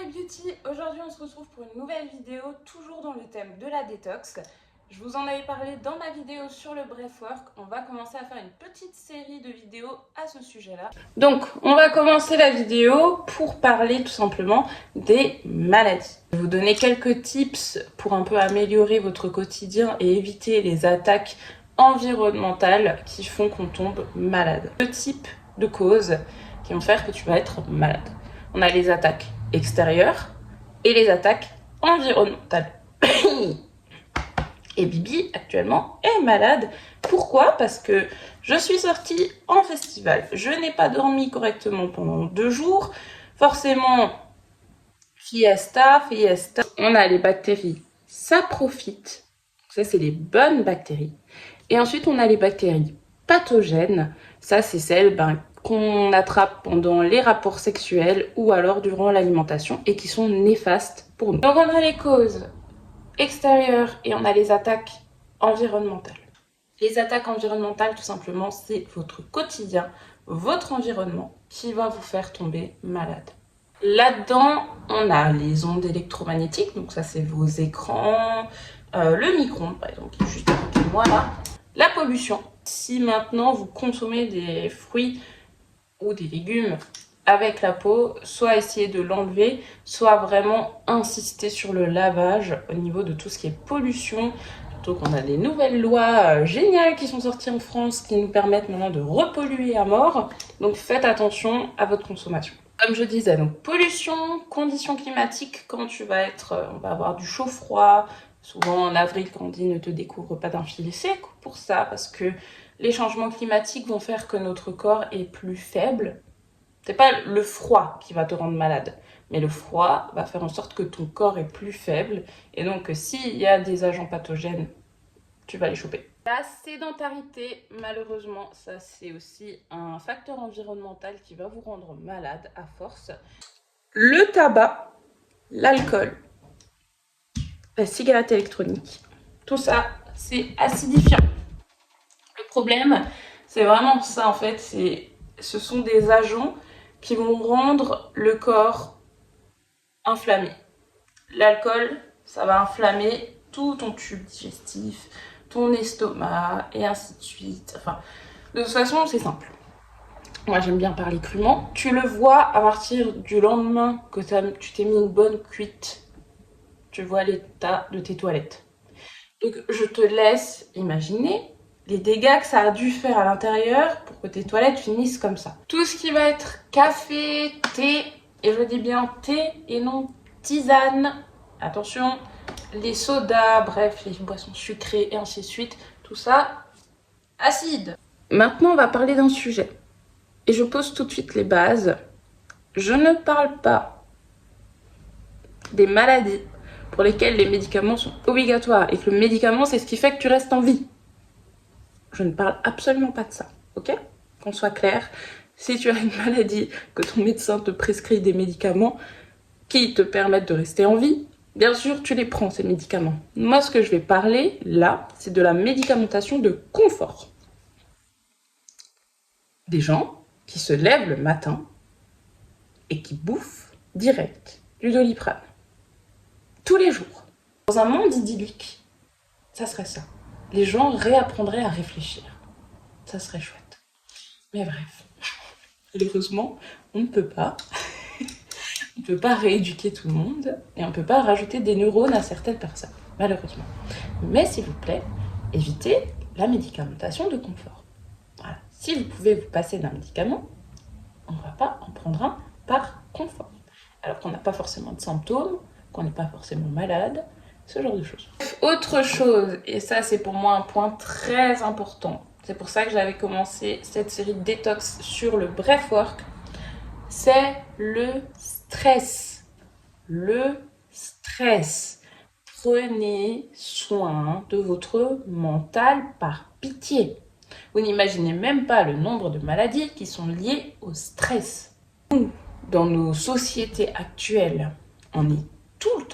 Beauty, aujourd'hui on se retrouve pour une nouvelle vidéo, toujours dans le thème de la détox. Je vous en avais parlé dans ma vidéo sur le breathwork. On va commencer à faire une petite série de vidéos à ce sujet-là. Donc, on va commencer la vidéo pour parler tout simplement des maladies. Je vais vous donner quelques tips pour un peu améliorer votre quotidien et éviter les attaques environnementales qui font qu'on tombe malade. Deux types de causes qui vont faire que tu vas être malade. On a les attaques extérieures et les attaques environnementales. Et Bibi, actuellement, est malade. Pourquoi? Parce que je suis sortie en festival. Je n'ai pas dormi correctement pendant 2 jours. Forcément, fiesta. On a les bactéries, ça profite. Ça, c'est les bonnes bactéries. Et ensuite, on a les bactéries pathogènes. Ça, c'est celles qu'on attrape pendant les rapports sexuels ou alors durant l'alimentation et qui sont néfastes pour nous. Donc, on a les causes extérieures et on a les attaques environnementales. Les attaques environnementales, tout simplement, c'est votre quotidien, votre environnement qui va vous faire tomber malade. Là-dedans, on a les ondes électromagnétiques, donc ça c'est vos écrans, le micro-ondes par exemple, qui est juste à côté de moi là. La pollution. Si maintenant vous consommez des fruits ou des légumes avec la peau, soit essayer de l'enlever, soit vraiment insister sur le lavage au niveau de tout ce qui est pollution. Surtout qu'on a des nouvelles lois géniales qui sont sorties en France qui nous permettent maintenant de repolluer à mort. Donc faites attention à votre consommation. Comme je disais, donc pollution, conditions climatiques, quand tu vas être, on va avoir du chaud-froid. Souvent en avril, quand on dit ne te découvre pas d'un filet sec pour ça, parce que les changements climatiques vont faire que notre corps est plus faible. C'est pas le froid qui va te rendre malade, mais le froid va faire en sorte que ton corps est plus faible. Et donc, s'il y a des agents pathogènes, tu vas les choper. La sédentarité, malheureusement, ça c'est aussi un facteur environnemental qui va vous rendre malade à force. Le tabac, l'alcool, la cigarette électronique, tout ça, c'est acidifiant. Le problème, c'est vraiment ça en fait, ce sont des agents qui vont rendre le corps inflammé. L'alcool, ça va inflammer tout ton tube digestif, ton estomac, et ainsi de suite. Enfin, de toute façon, c'est simple. Moi, j'aime bien parler crûment. Tu le vois à partir du lendemain que tu t'es mis une bonne cuite. Tu vois l'état de tes toilettes. Donc, je te laisse imaginer les dégâts que ça a dû faire à l'intérieur pour que tes toilettes finissent comme ça. Tout ce qui va être café, thé, et je dis bien thé et non tisane, attention, les sodas, bref, les boissons sucrées et ainsi de suite, tout ça, acide. Maintenant, on va parler d'un sujet. Et je pose tout de suite les bases. Je ne parle pas des maladies pour lesquelles les médicaments sont obligatoires et que le médicament, c'est ce qui fait que tu restes en vie. Je ne parle absolument pas de ça, ok? Qu'on soit clair, si tu as une maladie, que ton médecin te prescrit des médicaments qui te permettent de rester en vie, bien sûr, tu les prends, ces médicaments. Moi, ce que je vais parler, là, c'est de la médicamentation de confort. Des gens qui se lèvent le matin et qui bouffent direct du Doliprane. Tous les jours. Dans un monde idyllique, ça serait ça. Les gens réapprendraient à réfléchir. Ça serait chouette. Mais bref, malheureusement, on ne peut pas. On ne peut pas rééduquer tout le monde et on ne peut pas rajouter des neurones à certaines personnes, malheureusement. Mais s'il vous plaît, évitez la médicamentation de confort. Voilà. Si vous pouvez vous passer d'un médicament, on ne va pas en prendre un par confort. Alors qu'on n'a pas forcément de symptômes, qu'on n'est pas forcément malade, ce genre de choses. Autre chose, et ça c'est pour moi un point très important, c'est pour ça que j'avais commencé cette série de détox sur le breathwork, c'est le stress. Le stress. Prenez soin de votre mental par pitié. Vous n'imaginez même pas le nombre de maladies qui sont liées au stress. Nous, dans nos sociétés actuelles, on est tout le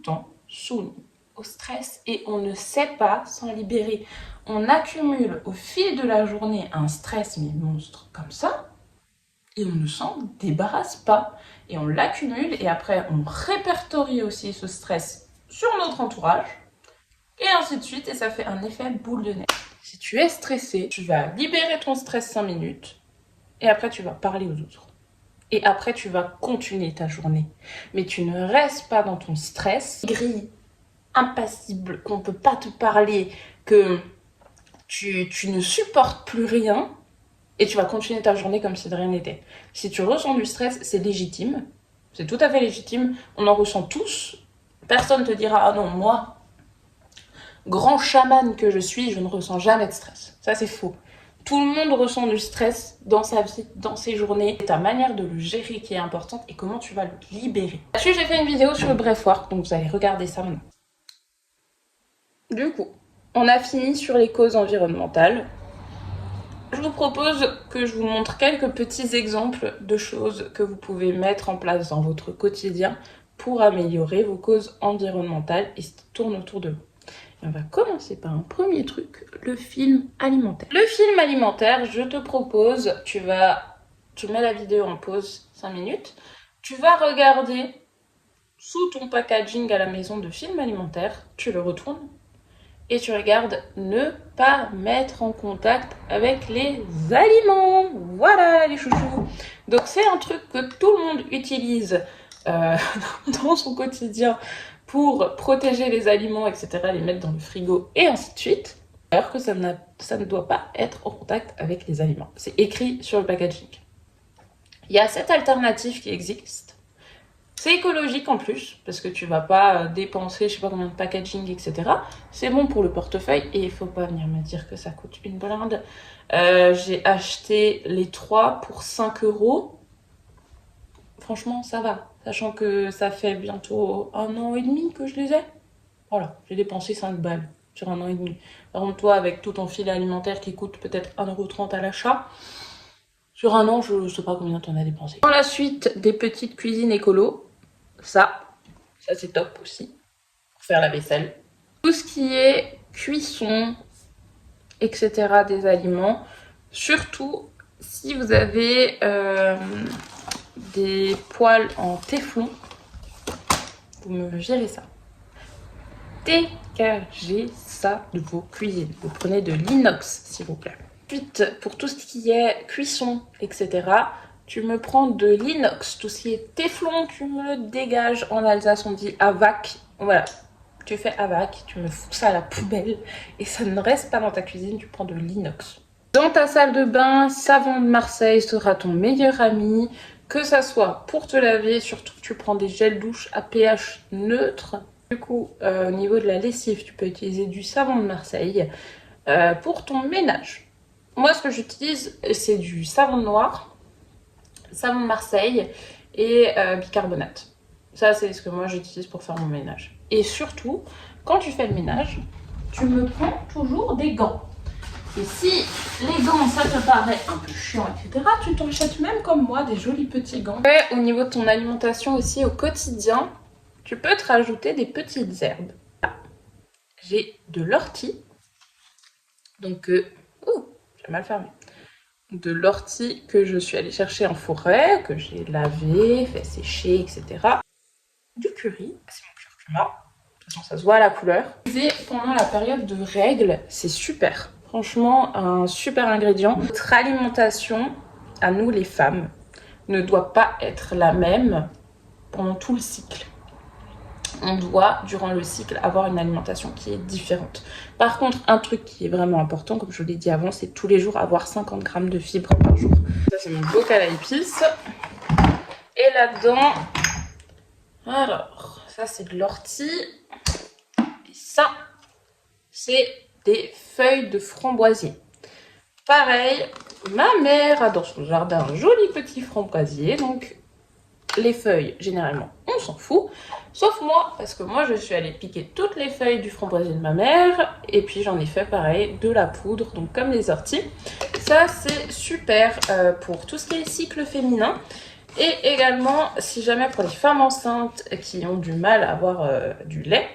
temps soumis au stress et on ne sait pas s'en libérer. On accumule au fil de la journée un stress mais monstre comme ça et on ne s'en débarrasse pas. Et on l'accumule et après on répertorie aussi ce stress sur notre entourage et ainsi de suite et ça fait un effet boule de neige. Si tu es stressé, tu vas libérer ton stress 5 minutes et après tu vas parler aux autres. Et après tu vas continuer ta journée. Mais tu ne restes pas dans ton stress, gris, impassible, qu'on ne peut pas te parler, que tu ne supportes plus rien. Et tu vas continuer ta journée comme si de rien n'était. Si tu ressens du stress, c'est légitime. C'est tout à fait légitime. On en ressent tous. Personne ne te dira « Ah non, moi, grand chaman que je suis, je ne ressens jamais de stress. » Ça, c'est faux. Tout le monde ressent du stress dans sa vie, dans ses journées. C'est ta manière de le gérer qui est importante et comment tu vas le libérer. Là-dessus, j'ai fait une vidéo sur le breathwork, donc vous allez regarder ça maintenant. Du coup, on a fini sur les causes environnementales. Je vous propose que je vous montre quelques petits exemples de choses que vous pouvez mettre en place dans votre quotidien pour améliorer vos causes environnementales et ce qui tourne autour de vous. Et on va commencer par un premier truc, le film alimentaire. Le film alimentaire, je te propose, tu mets la vidéo en pause 5 minutes, tu vas regarder sous ton packaging à la maison de film alimentaire, tu le retournes, et tu regardes ne pas mettre en contact avec les aliments. Voilà les chouchous. Donc c'est un truc que tout le monde utilise dans son quotidien pour protéger les aliments, etc., les mettre dans le frigo et ainsi de suite. Alors que ça ne doit pas être en contact avec les aliments. C'est écrit sur le packaging. Il y a cette alternative qui existe. C'est écologique en plus, parce que tu vas pas dépenser je sais pas combien de packaging, etc. C'est bon pour le portefeuille, et il faut pas venir me dire que ça coûte une blinde. J'ai acheté les 3 pour 5 €. Franchement, ça va. Sachant que ça fait bientôt 1 an et demi que je les ai. Voilà, j'ai dépensé 5 balles sur 1 an et demi. Par contre, toi, avec tout ton filet alimentaire qui coûte peut-être 1,30 € à l'achat, sur 1 an, je sais pas combien t'en as dépensé. Dans la suite, des petites cuisines écolo. Ça c'est top aussi, pour faire la vaisselle. Tout ce qui est cuisson, etc. des aliments, surtout si vous avez des poêles en téflon, vous me gérez ça. Dégagez ça de vos cuisines. Vous prenez de l'inox, s'il vous plaît. Ensuite, pour tout ce qui est cuisson, etc., tu me prends de l'inox. Tout ce qui est téflon, tu me le dégages. En Alsace, on dit avac. Voilà, tu fais avac, tu me fous ça à la poubelle et ça ne reste pas dans ta cuisine, tu prends de l'inox. Dans ta salle de bain, savon de Marseille sera ton meilleur ami. Que ça soit pour te laver, surtout tu prends des gels douche à pH neutre. Du coup, au niveau de la lessive, tu peux utiliser du savon de Marseille. Pour ton ménage, moi ce que j'utilise, c'est du savon noir, savon de Marseille et bicarbonate. Ça, c'est ce que moi j'utilise pour faire mon ménage. Et surtout, quand tu fais le ménage, tu me prends toujours des gants. Et si les gants, ça te paraît un peu chiant, etc., tu t'achètes même comme moi des jolis petits gants. Et au niveau de ton alimentation aussi au quotidien, tu peux te rajouter des petites herbes. Là, j'ai de l'ortie. Donc, j'ai mal fermé. De l'ortie que je suis allée chercher en forêt, que j'ai lavé, fait sécher, etc. Du curry, c'est mon curcuma. De toute façon, ça se voit à la couleur. Et pendant la période de règles, c'est super. Franchement, un super ingrédient. Notre alimentation, à nous les femmes, ne doit pas être la même pendant tout le cycle. On doit, durant le cycle, avoir une alimentation qui est différente. Par contre, un truc qui est vraiment important, comme je l'ai dit avant, c'est tous les jours avoir 50 grammes de fibres par jour. Ça, c'est mon bocal à épices. Et là-dedans, alors, ça, c'est de l'ortie. Et ça, c'est des feuilles de framboisier. Pareil, ma mère a dans son jardin un joli petit framboisier, donc les feuilles, généralement, on s'en fout. Sauf moi, parce que moi, je suis allée piquer toutes les feuilles du framboisier de ma mère, et puis j'en ai fait pareil, de la poudre, donc comme les orties. Ça, c'est super pour tout ce qui est cycle féminin. Et également, si jamais pour les femmes enceintes qui ont du mal à avoir du lait,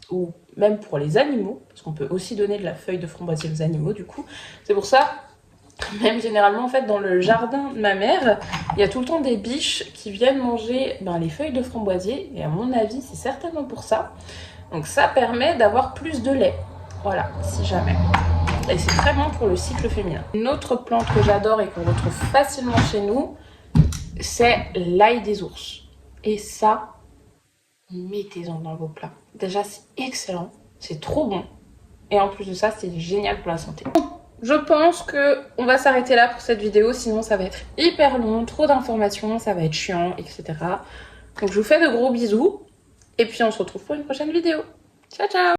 ou même pour les animaux, parce qu'on peut aussi donner de la feuille de framboisier aux animaux du coup. C'est pour ça Même généralement, en fait, dans le jardin de ma mère, il y a tout le temps des biches qui viennent manger les feuilles de framboisier. Et à mon avis, c'est certainement pour ça. Donc ça permet d'avoir plus de lait. Voilà, si jamais. Et c'est très bon pour le cycle féminin. Une autre plante que j'adore et qu'on retrouve facilement chez nous, c'est l'ail des ours. Et ça, mettez-en dans vos plats. Déjà, c'est excellent. C'est trop bon. Et en plus de ça, c'est génial pour la santé. Je pense que on va s'arrêter là pour cette vidéo, sinon ça va être hyper long, trop d'informations, ça va être chiant, etc. Donc je vous fais de gros bisous, et puis on se retrouve pour une prochaine vidéo. Ciao ciao!